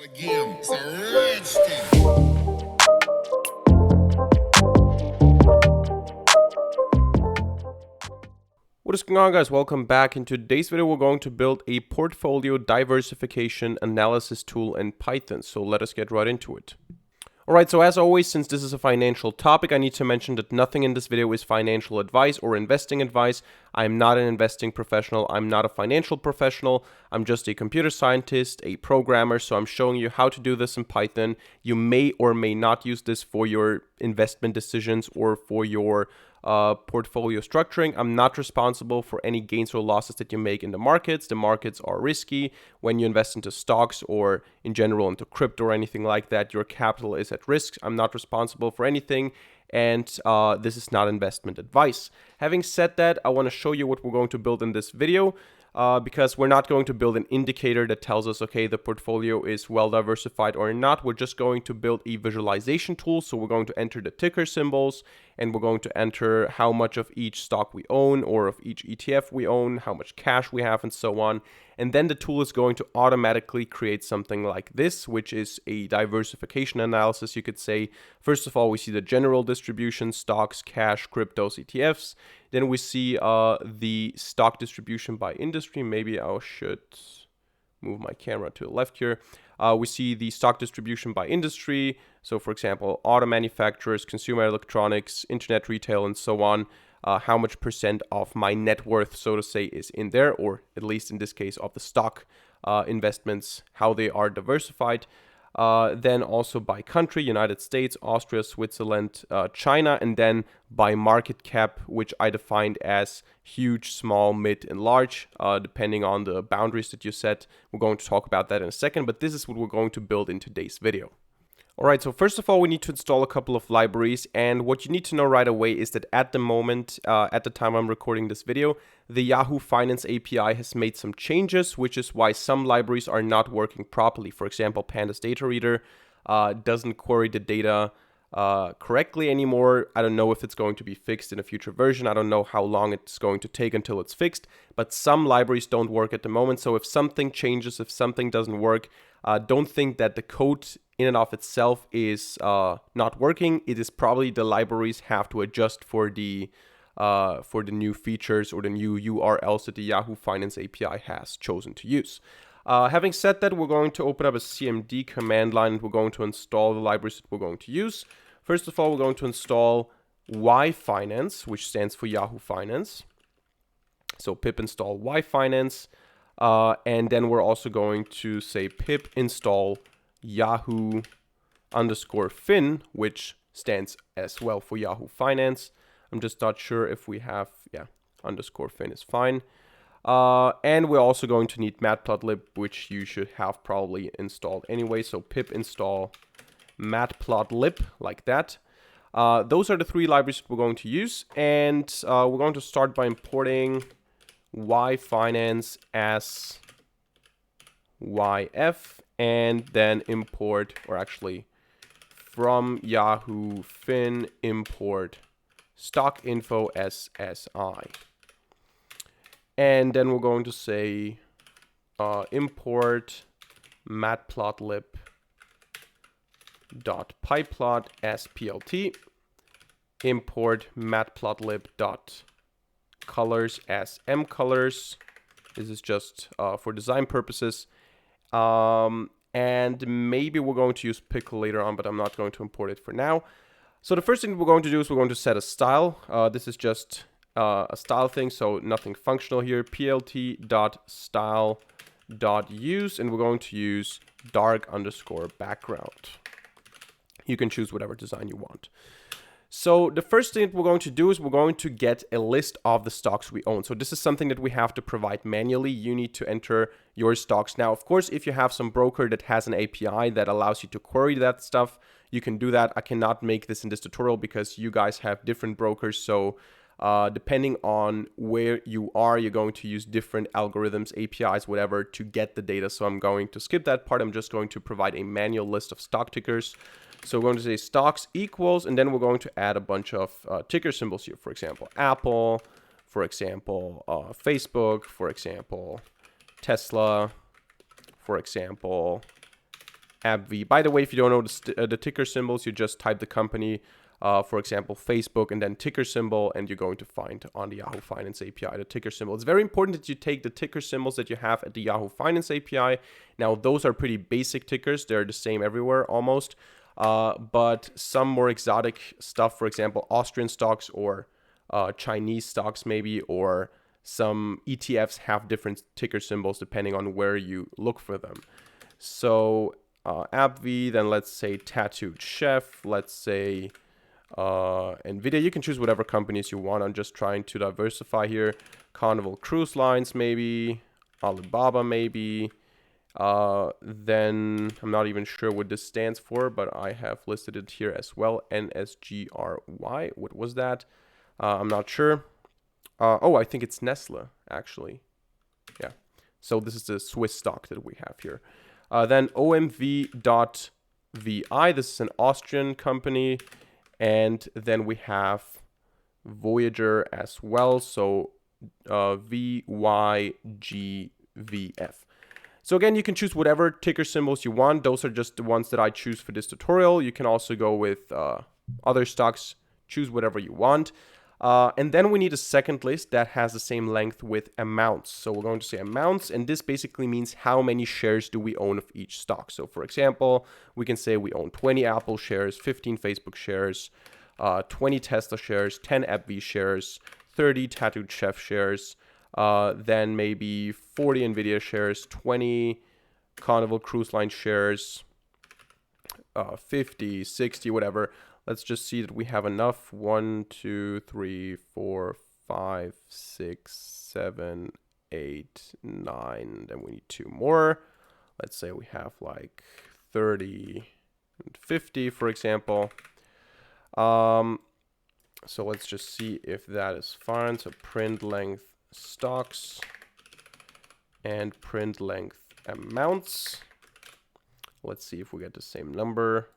Again, it's a rich thing. What is going on, guys? Welcome back. In today's video, we're going to build a portfolio diversification analysis tool in Python. So let us get right into it. Alright, so as always, since this is a financial topic, I need to mention that nothing in this video is financial advice or investing advice. I'm not an investing professional. I'm not a financial professional. I'm just a computer scientist, a programmer. So I'm showing you how to do this in Python. You may or may not use this for your investment decisions or for your portfolio structuring. I'm not responsible for any gains or losses that you make in the markets. The markets are risky. When you invest into stocks or in general into crypto or anything like that, your capital is at risk. I'm not responsible for anything, and this is not investment advice. Having said that, I want to show you what we're going to build in this video. Because we're not going to build an indicator that tells us, okay, the portfolio is well diversified or not. We're just going to build a visualization tool. So we're going to enter the ticker symbols, and we're going to enter how much of each stock we own or of each ETF we own, how much cash we have, and so on. And then the tool is going to automatically create something like this, which is a diversification analysis, you could say. First of all, we see the general distribution, stocks, cash, cryptos, ETFs. Then we see the stock distribution by industry. Maybe I should move my camera to the left here. We see the stock distribution by industry. So for example, auto manufacturers, consumer electronics, internet retail, and so on. How much percent of my net worth, so to say, is in there, or at least in this case of the stock investments, how they are diversified. Then also by country, United States, Austria, Switzerland, China, and then by market cap, which I defined as huge, small, mid, and large, depending on the boundaries that you set. We're going to talk about that in a second, but this is what we're going to build in today's video. Alright, so first of all, we need to install a couple of libraries, and what you need to know right away is that at the moment, at the time I'm recording this video, the Yahoo Finance API has made some changes, which is why some libraries are not working properly. For example, Pandas Data Reader doesn't query the data correctly anymore. I don't know if it's going to be fixed in a future version. I don't know how long it's going to take until it's fixed, but some libraries don't work at the moment. So if something changes, if something doesn't work, don't think that the code in and of itself is not working. It is probably the libraries have to adjust for the new features or the new URLs that the Yahoo Finance API has chosen to use. Having said that, we're going to open up a CMD command line and we're going to install the libraries that we're going to use. First of all, we're going to install yfinance, which stands for Yahoo Finance. So pip install yfinance. And then we're also going to say pip install Yahoo _fin, which stands as well for Yahoo Finance. I'm just not sure if we have, _fin is fine. And we're also going to need matplotlib, which you should have probably installed anyway. So pip install matplotlib, like that. Those are the three libraries that we're going to use. And we're going to start by importing yfinance as yf, and then import, or actually from Yahoo Fin import stock info SSI. And then we're going to say import matplotlib.pyplot as plt, import matplotlib.colors as mcolors. This is just for design purposes. And maybe we're going to use pickle later on, but I'm not going to import it for now. So the first thing we're going to do is we're going to set a style. This is just a style thing, so nothing functional here. plt.style.use, and we're going to use dark_background. You can choose whatever design you want. So the first thing that we're going to do is we're going to get a list of the stocks we own. So this is something that we have to provide manually. You need to enter your stocks. Now, of course, if you have some broker that has an API that allows you to query that stuff, you can do that. I cannot make this in this tutorial because you guys have different brokers. So depending on where you are, you're going to use different algorithms, APIs, whatever, to get the data. So I'm going to skip that part. I'm just going to provide a manual list of stock tickers. So we're going to say stocks equals, and then we're going to add a bunch of ticker symbols here. For example, Apple, for example, Facebook, for example, Tesla, for example, AbbVie. By the way, if you don't know the ticker symbols, you just type the company, for example, Facebook, and then ticker symbol, and you're going to find on the Yahoo Finance API the ticker symbol. It's very important that you take the ticker symbols that you have at the Yahoo Finance API. Now, those are pretty basic tickers. They're the same everywhere almost. But some more exotic stuff, for example, Austrian stocks or Chinese stocks maybe, or some ETFs have different ticker symbols depending on where you look for them. So AbbVie, then let's say Tattooed Chef, let's say NVIDIA. You can choose whatever companies you want. I'm just trying to diversify here. Carnival Cruise Lines maybe, Alibaba maybe. Then I'm not even sure what this stands for, but I have listed it here as well. NSGRY. What was that? I'm not sure. Oh, I think it's Nestle, actually. Yeah. So this is the Swiss stock that we have here. Then OMV.VI. This is an Austrian company. And then we have Voyager as well. So VYGVF. So again, you can choose whatever ticker symbols you want. Those are just the ones that I choose for this tutorial. You can also go with other stocks. Choose whatever you want. And then we need a second list that has the same length with amounts. So we're going to say amounts, and this basically means how many shares do we own of each stock. So for example, we can say we own 20 Apple shares, 15 Facebook shares, 20 Tesla shares, 10 AbbVie shares, 30 Tattooed Chef shares, then maybe 40 NVIDIA shares, 20 Carnival Cruise Line shares, 50, 60, whatever. Let's just see that we have enough. 1, 2, 3, 4, 5, 6, 7, 8, 9. Then we need 2 more. Let's say we have like 30 and 50, for example. So let's just see if that is fine. So print length stocks and print length amounts. Let's see if we get the same number.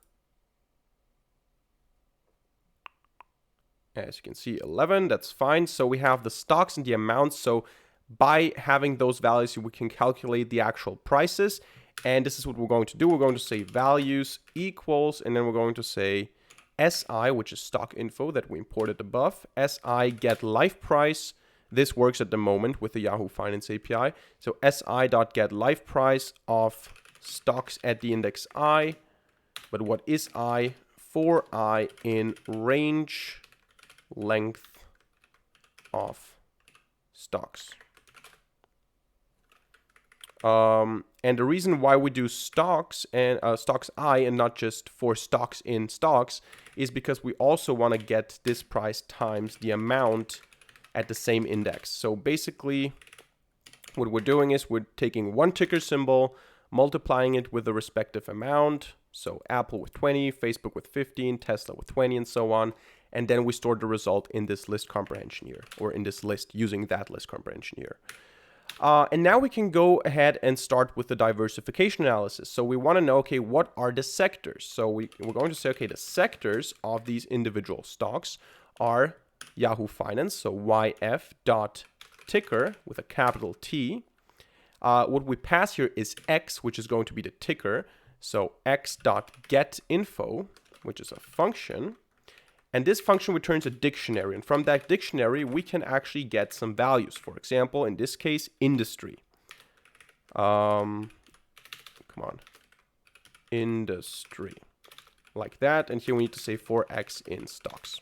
As you can see, 11, that's fine. So we have the stocks and the amounts. So by having those values, we can calculate the actual prices. And this is what we're going to do. We're going to say values equals, and then we're going to say SI, which is stock info that we imported above. SI get live price. This works at the moment with the Yahoo Finance API. So SI.get live price of stocks at the index I. But what is I? For I in range length of stocks. And the reason why we do stocks and stocks I and not just for stocks in stocks is because we also want to get this price times the amount at the same index. So basically what we're doing is we're taking one ticker symbol, multiplying it with the respective amount. So Apple with 20, Facebook with 15, Tesla with 20, and so on. And then we store the result in this list comprehension here, or in this list using that list comprehension here. And now we can go ahead and start with the diversification analysis. So we want to know, okay, what are the sectors? So we're going to say, okay, the sectors of these individual stocks are Yahoo Finance, so YF.ticker with a capital T. What we pass here is X, which is going to be the ticker. So X.getInfo, which is a function. And this function returns a dictionary. And from that dictionary, we can actually get some values. For example, in this case, industry. Come on. Industry. Like that. And here we need to say 4x in stocks.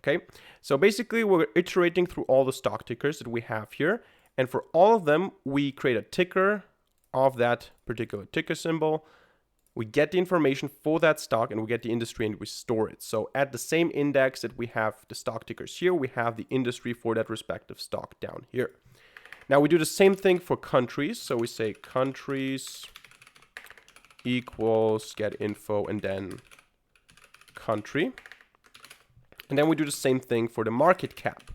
Okay. So basically, we're iterating through all the stock tickers that we have here. And for all of them, we create a ticker of that particular ticker symbol. We get the information for that stock and we get the industry and we store it. So at the same index that we have the stock tickers here, we have the industry for that respective stock down here. Now we do the same thing for countries. So we say countries equals get info and then country. And then we do the same thing for the market cap.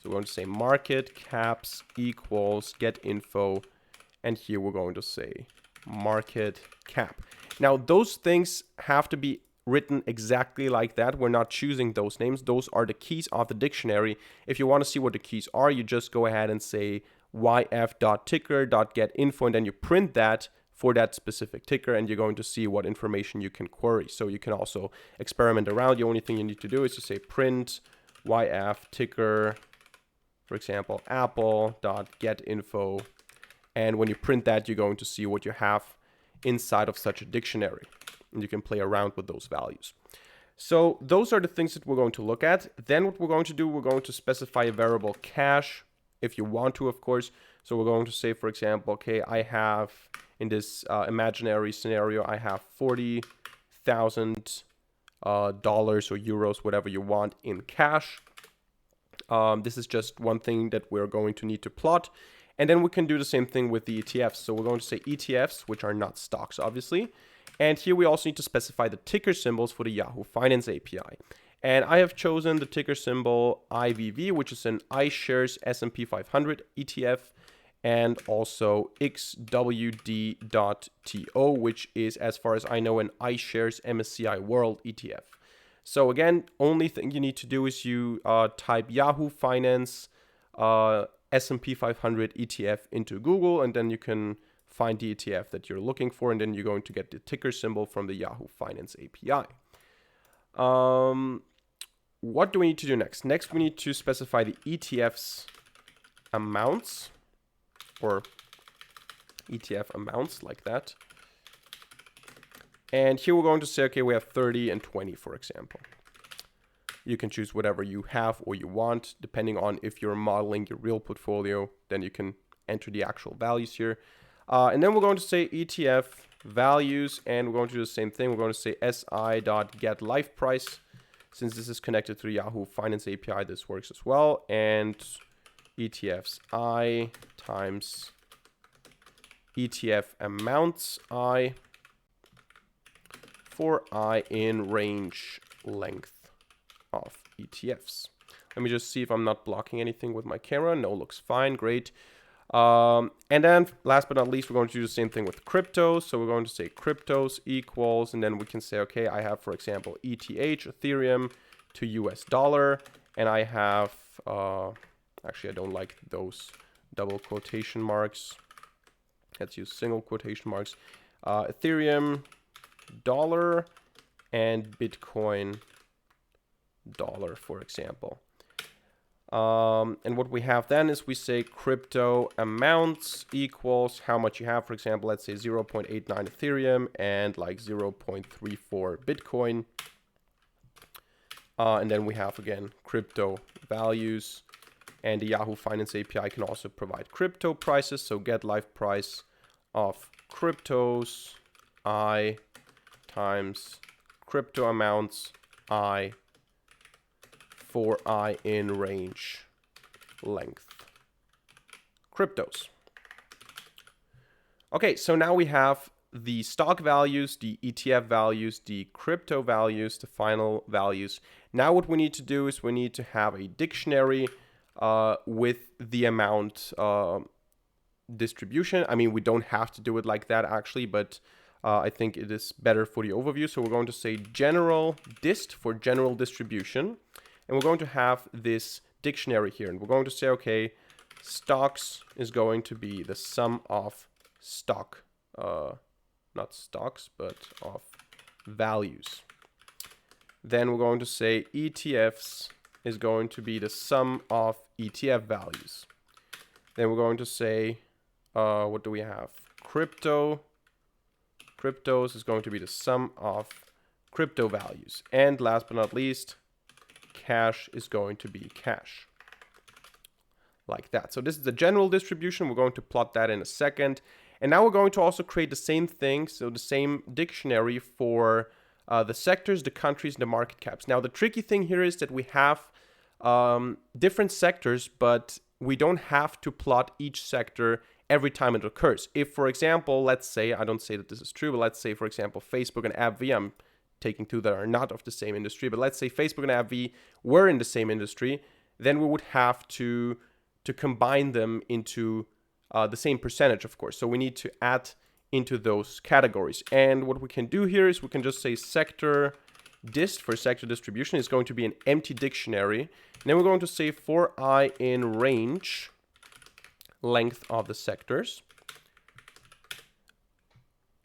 So we're going to say market caps equals get info. And here we're going to say market cap. Now, those things have to be written exactly like that. We're not choosing those names. Those are the keys of the dictionary. If you want to see what the keys are, you just go ahead and say yf.ticker.getInfo, and then you print that for that specific ticker, and you're going to see what information you can query. So you can also experiment around. The only thing you need to do is to say print YF ticker, for example, apple.getInfo. And when you print that, you're going to see what you have inside of such a dictionary. And you can play around with those values. So those are the things that we're going to look at. Then what we're going to do, we're going to specify a variable cash, if you want to, of course. So we're going to say, for example, okay, I have, in this imaginary scenario, I have $40,000 or euros, whatever you want, in cash. This is just one thing that we're going to need to plot. And then we can do the same thing with the ETFs. So we're going to say ETFs, which are not stocks, obviously. And here we also need to specify the ticker symbols for the Yahoo Finance API. And I have chosen the ticker symbol IVV, which is an iShares S&P 500 ETF, and also XWD.TO, which is, as far as I know, an iShares MSCI World ETF. So again, only thing you need to do is you type Yahoo Finance S&P 500 ETF into Google, and then you can find the ETF that you're looking for, and then you're going to get the ticker symbol from the Yahoo Finance API. What do we need to do next? Next, we need to specify the ETF's amounts, or ETF amounts, like that. And here we're going to say, okay, we have 30 and 20, for example. You can choose whatever you have or you want, depending on if you're modeling your real portfolio, then you can enter the actual values here. And then we're going to say ETF values, and we're going to do the same thing. We're going to say si.getLifePrice. Since this is connected to the Yahoo Finance API, this works as well. And ETFs I times ETF amounts I for I in range length of ETFs. Let me just see if I'm not blocking anything with my camera. No, looks fine. Great. And then last but not least, we're going to do the same thing with cryptos. So we're going to say cryptos equals, and then we can say, okay, I have, for example, ETH, Ethereum to US dollar, and I have, actually, I don't like those double quotation marks. Let's use single quotation marks. Ethereum dollar and Bitcoin dollar, for example. And what we have then is we say crypto amounts equals how much you have. For example, let's say 0.89 Ethereum and like 0.34 Bitcoin. And then we have, again, crypto values. And the Yahoo Finance API can also provide crypto prices. So get live price of cryptos I times crypto amounts I for I in range length cryptos. Okay, so now we have the stock values, the ETF values, the crypto values, the final values. Now what we need to do is we need to have a dictionary with the amount distribution. I mean, we don't have to do it like that actually, but I think it is better for the overview. So we're going to say general dist for general distribution. And we're going to have this dictionary here. And we're going to say, okay, stocks is going to be the sum of stock, not stocks, but of values. Then we're going to say ETFs is going to be the sum of ETF values. Then we're going to say, what do we have? Cryptos is going to be the sum of crypto values. And last but not least, cash is going to be cash, like that. So this is the general distribution. We're going to plot that in a second. And now we're going to also create the same thing, so the same dictionary for the sectors, the countries, and the market caps. Now the tricky thing here is that we have different sectors, but we don't have to plot each sector every time it occurs. If, for example, let's say, I don't say that this is true, but let's say, for example, Facebook and AbbVie, I'm taking two that are not of the same industry, but let's say Facebook and AbbVie were in the same industry, then we would have to combine them into the same percentage, of course. So we need to add into those categories. And what we can do here is we can just say sector dist for sector distribution is going to be an empty dictionary. And then we're going to say for I in range length of the sectors.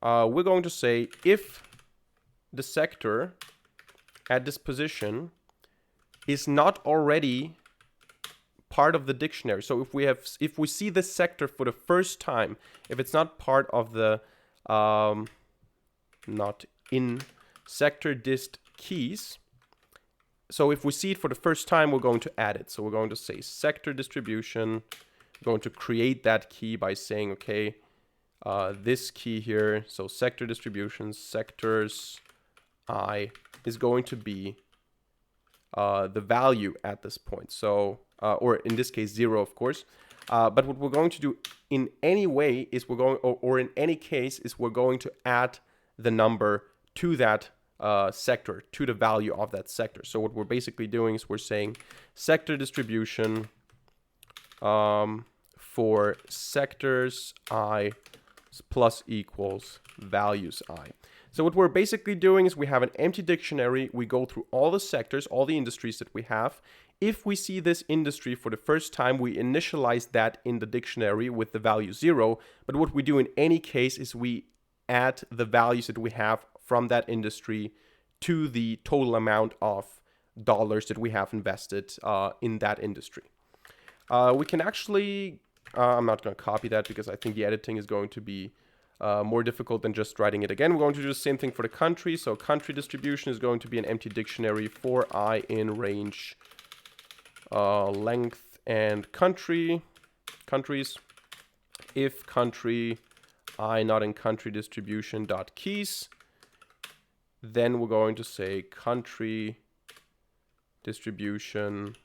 we're going to say if the sector at this position is not already part of the dictionary. So if we see this sector for the first time, if it's not part of the not in sector dist keys, so if we see it for the first time, we're going to add it. So we're going to say sector distribution. We're going to create that key by saying, okay, this key here, so sector distribution, sectors I is going to be the value at this point. So, or in this case, 0, of course. But what we're going to do in any way is we're going, or in any case, is we're going to add the number to that sector, to the value of that sector. So what we're basically doing is we're saying sector distribution for sectors I plus equals values I. So what we're basically doing is we have an empty dictionary. We go through all the sectors, all the industries that we have. If we see this industry for the first time, we initialize that in the dictionary with the value 0. But what we do in any case is we add the values that we have from that industry to the total amount of dollars that we have invested in that industry. We can actually, I'm not going to copy that because I think the editing is going to be more difficult than just writing it again. We're going to do the same thing for the country. So country distribution is going to be an empty dictionary for I in range length and countries. If country I not in country distribution dot keys, then we're going to say country distribution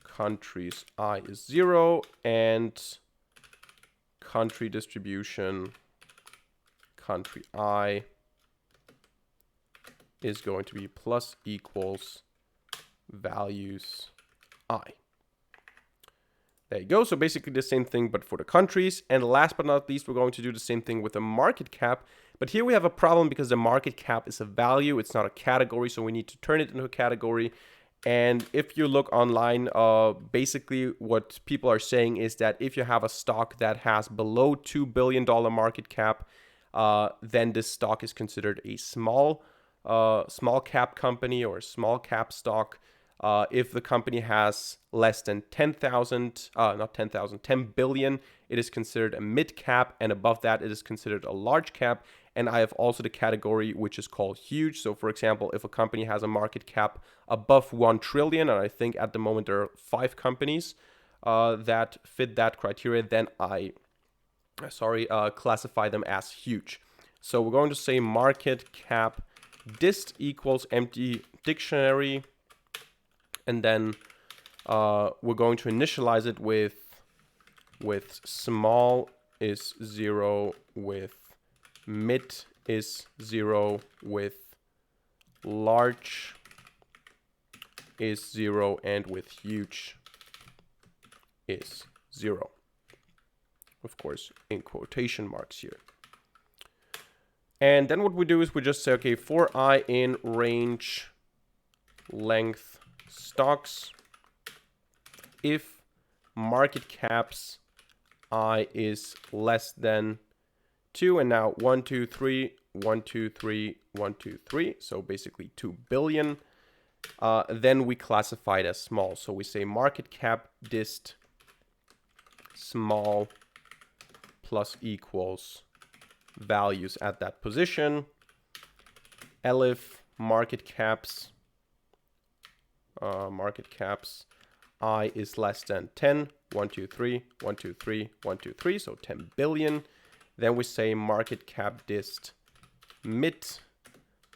countries I is 0 and country distribution country I is going to be plus equals values I. There you go. So basically the same thing, but for the countries. And last but not least, we're going to do the same thing with the market cap. But here we have a problem because the market cap is a value. It's not a category. So we need to turn it into a category. And if you look online, basically what people are saying is that if you have a stock that has below $2 billion market cap, then this stock is considered a small cap company or a small cap stock. If the company has less than 10 billion, it is considered a mid cap, and above that, it is considered a large cap. And I have also the category which is called huge. So for example, if a company has a market cap above 1 trillion, and I think at the moment there are 5 companies that fit that criteria, then I classify them as huge. So we're going to say market cap dist equals empty dictionary. And then we're going to initialize it with small is 0, with mid is 0, with large is 0, and with huge is 0. Of course, in quotation marks here. And then what we do is we just say, okay, for I in range length stocks, if market caps I is less than 2, and now 1, 2, 3, 1, 2, 3, 1, 2, 3, so basically 2 billion, then we classify it as small. So we say market cap dist small plus equals values at that position. Elif market caps I is less than 10, 1, 2, 3, 1, 2, 3, 1, 2, 3, so 10 billion. Then we say market cap dist mid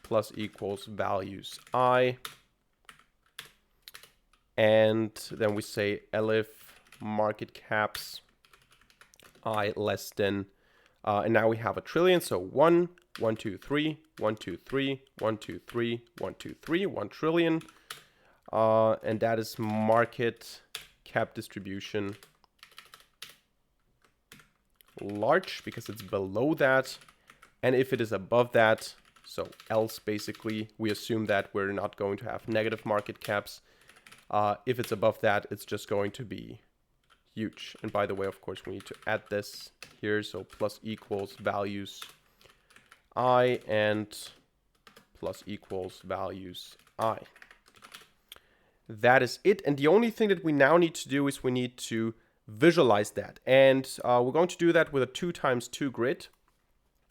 plus equals values I. And then we say elif market caps I less than, and now we have a trillion, so 1, 1, 2, 3, 1, 2, 3, 1, 2, 3, 1, 2, 3, 1 trillion. And that is market cap distribution large because it's below that. And if it is above that, so else basically, we assume that we're not going to have negative market caps. If it's above that, it's just going to be huge. And by the way, of course, we need to add this here. So plus equals values I and plus equals values I. That is it. And the only thing that we now need to do is we need to visualize that. And we're going to do that with a 2x2 grid.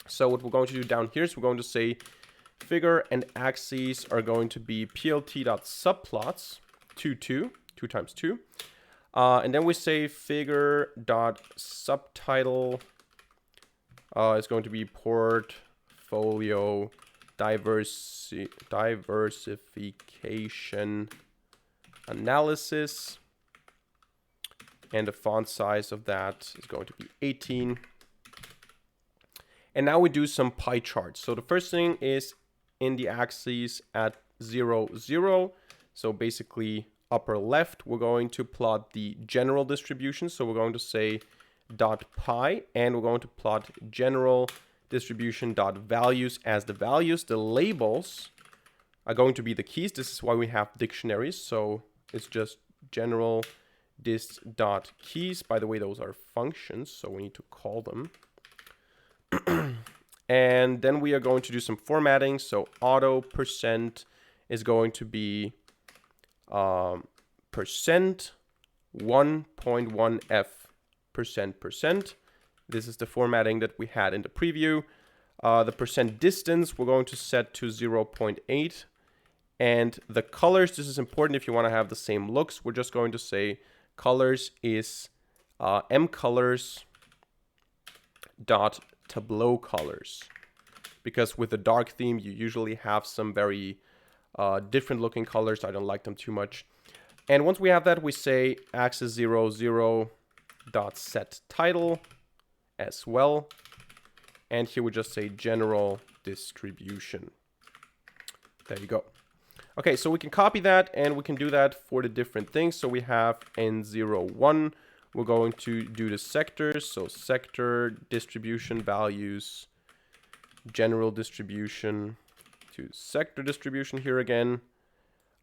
So what we're going to do down here is we're going to say figure and axes are going to be plt.subplots 2 times 2. And then we say figure dot subtitle is going to be portfolio diversification analysis, and the font size of that is going to be 18. And now we do some pie charts. So the first thing is in the axes at 0, 0. So basically upper left, we're going to plot the general distribution. So we're going to say dot pi, and we're going to plot general distribution dot values as the values. The labels are going to be the keys. This is why we have dictionaries. So it's just general dis dot keys. By the way, those are functions, so we need to call them. And then we are going to do some formatting. So auto percent is going to be percent 1.1f percent. This is the formatting that we had in the preview. The percent distance we're going to set to 0.8. And the colors, this is important if you want to have the same looks. We're just going to say colors is mcolors dot tableau colors, because with the dark theme you usually have some very different looking colors. I don't like them too much. And once we have that, we say axis 0, 0 dot set title as well, and here we just say general distribution. There you go. Okay, so we can copy that, and we can do that for the different things. So we have N01, we're going to do the sectors. So sector distribution values, general distribution to sector distribution here again.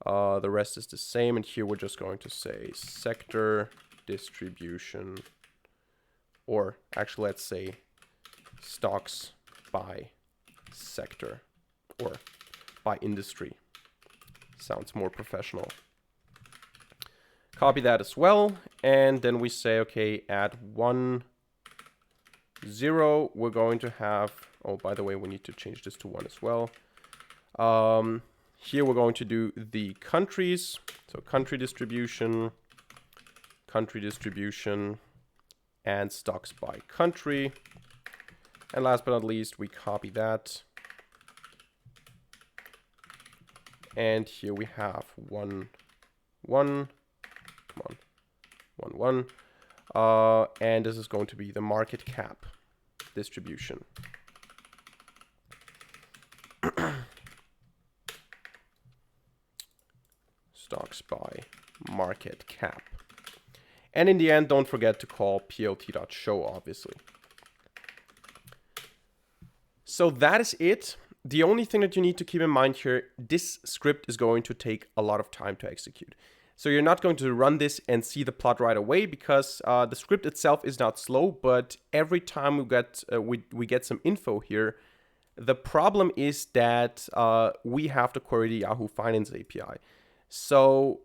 The rest is the same. And here we're just going to say sector distribution, or actually let's say stocks by sector or by industry. Sounds more professional. Copy that as well, and then we say, okay, at 1, 0, we're going to have, oh, by the way, we need to change this to 1 as well. Here we're going to do the countries, so country distribution, and stocks by country. And last but not least, we copy that. And here we have 1, 1. Come on, 1, 1. And this is going to be the market cap distribution. Stocks by market cap. And in the end, don't forget to call plt.show, obviously. So that is it. The only thing that you need to keep in mind here, this script is going to take a lot of time to execute. So you're not going to run this and see the plot right away, because the script itself is not slow, but every time we get some info here, the problem is that we have to query the Yahoo Finance API. So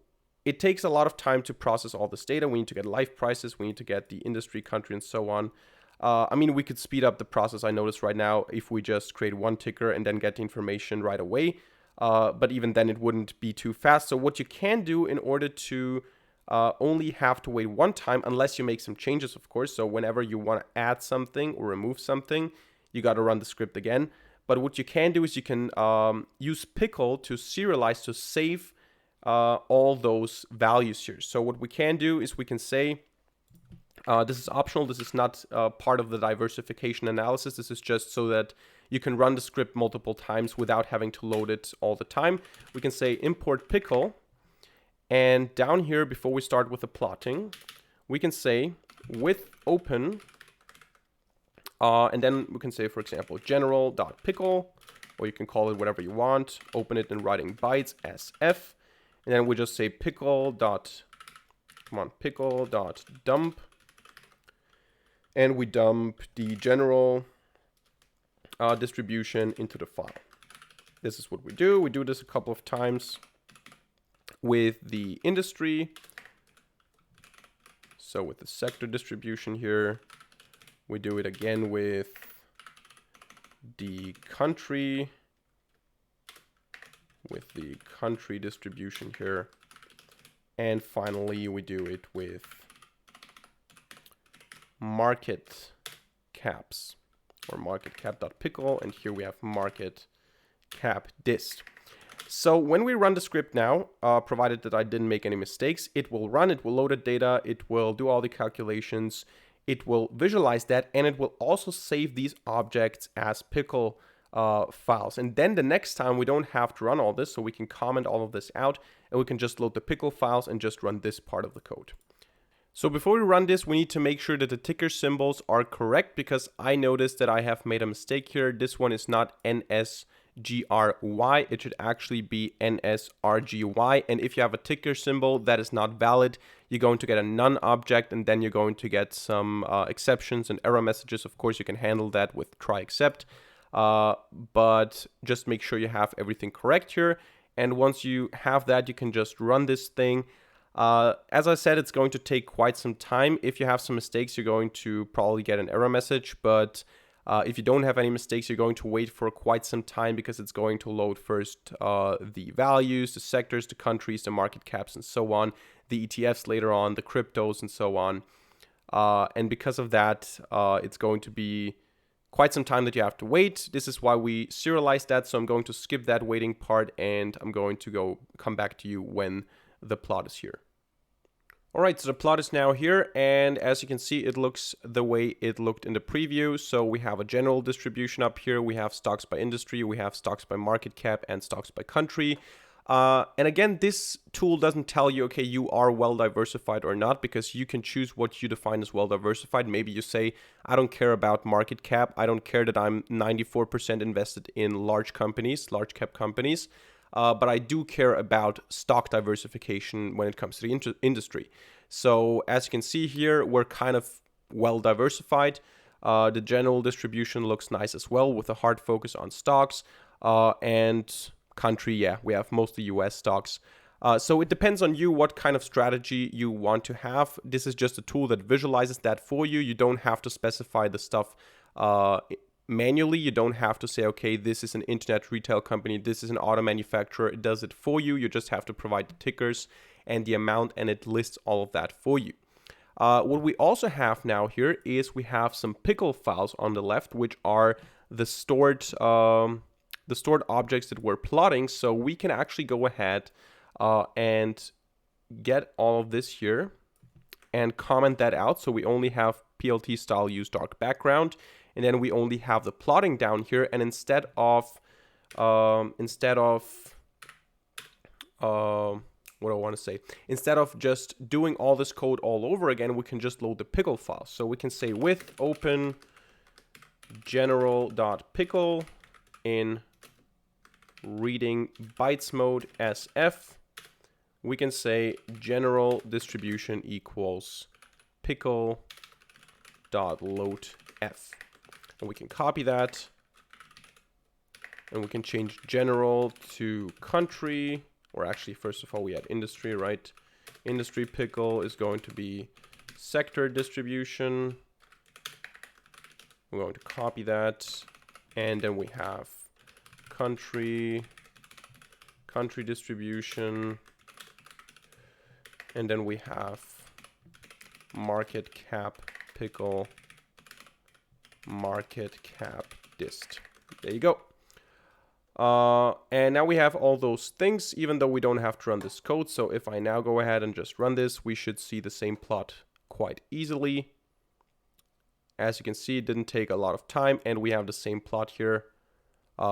it takes a lot of time to process all this data. We need to get live prices, we need to get the industry, country, and so on. I mean, we could speed up the process, I notice right now, if we just create one ticker and then get the information right away. But even then, it wouldn't be too fast. So what you can do in order to only have to wait one time, unless you make some changes, of course. So whenever you want to add something or remove something, you got to run the script again. But what you can do is you can use Pickle to serialize, to save all those values here. So what we can do is we can say, this is optional. This is not part of the diversification analysis. This is just so that you can run the script multiple times without having to load it all the time. We can say import pickle. And down here, before we start with the plotting, we can say with open. And then we can say, for example, general.pickle, or you can call it whatever you want. Open it in writing bytes, SF. And then we just say pickle.general come on, pickle.dump, and we dump the general distribution into the file. This is what we do. We do this a couple of times with the industry. So with the sector distribution here, we do it again with the country, distribution here. And finally, we do it with market caps, or market cap.pickle, and here we have market cap dist. So when we run the script now, provided that I didn't make any mistakes, it will run, it will load the data, it will do all the calculations, it will visualize that, and it will also save these objects as pickle files. And then the next time we don't have to run all this, so we can comment all of this out, and we can just load the pickle files and just run this part of the code. So before we run this, we need to make sure that the ticker symbols are correct, because I noticed that I have made a mistake here. This one is not NSGRY, it should actually be NSRGY. And if you have a ticker symbol that is not valid, you're going to get a none object, and then you're going to get some exceptions and error messages. Of course, you can handle that with try except, but just make sure you have everything correct here. And once you have that, you can just run this thing. As I said, it's going to take quite some time. If you have some mistakes, you're going to probably get an error message, but if you don't have any mistakes, you're going to wait for quite some time, because it's going to load first the values, the sectors, the countries, the market caps, and so on, the ETFs later on, the cryptos, and so on. And because of that, it's going to be quite some time that you have to wait. This is why we serialize that. So I'm going to skip that waiting part, and I'm going to come back to you when the plot is here. All right, so the plot is now here, and as you can see, it looks the way it looked in the preview. So we have a general distribution up here. We have stocks by industry, we have stocks by market cap, and stocks by country. And again, this tool doesn't tell you, okay, you are well diversified or not, because you can choose what you define as well diversified. Maybe you say, I don't care about market cap. I don't care that I'm 94% invested in large cap companies. But I do care about stock diversification when it comes to the industry. So as you can see here, we're kind of well diversified. The general distribution looks nice as well, with a hard focus on stocks, and country. Yeah, we have mostly US stocks. So it depends on you what kind of strategy you want to have. This is just a tool that visualizes that for you. You don't have to specify the stuff manually. You don't have to say, okay, this is an internet retail company, this is an auto manufacturer. It does it for you. You just have to provide the tickers and the amount, and it lists all of that for you. What we also have now here is we have some pickle files on the left, which are the stored objects that we're plotting. So we can actually go ahead and get all of this here and comment that out. So we only have PLT style use dark background. And then we only have the plotting down here. And instead of just doing all this code all over again, we can just load the pickle file. So we can say with open general.pickle in reading bytes mode SF, we can say general distribution equals pickle.loadf. And we can copy that, and we can change general to country, or actually, first of all, we add industry, right? Industry pickle is going to be sector distribution. We're going to copy that, and then we have country distribution, and then we have market cap pickle market cap dist. There you go. And now we have all those things, even though we don't have to run this code. So if I now go ahead and just run this, we should see the same plot quite easily. As you can see, it didn't take a lot of time, and we have the same plot here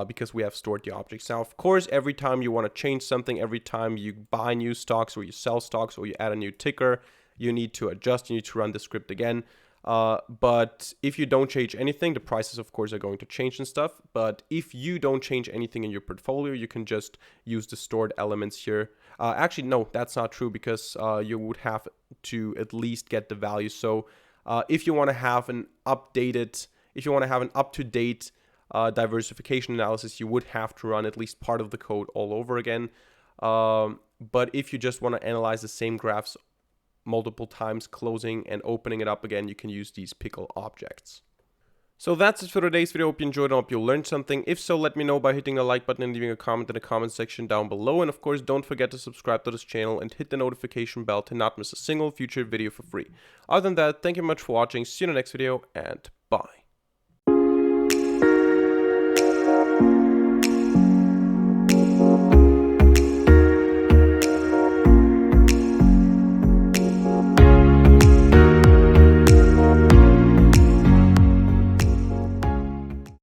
because we have stored the objects. Now, of course, every time you want to change something, every time you buy new stocks or you sell stocks or you add a new ticker, you need to adjust, you need to run the script again. But if you don't change anything, the prices of course are going to change and stuff. But if you don't change anything in your portfolio, you can just use the stored elements here. Actually, no, that's not true, because you would have to at least get the value. So if you want to have an updated, if you want to have an up-to-date diversification analysis, you would have to run at least part of the code all over again. But if you just want to analyze the same graphs multiple times, closing and opening it up again, you can use these pickle objects. So that's it for today's video. Hope you enjoyed and hope you learned something. If so, let me know by hitting the like button and leaving a comment in the comment section down below. And of course, don't forget to subscribe to this channel and hit the notification bell to not miss a single future video for free. Other than that, thank you much for watching. See you in the next video, and bye.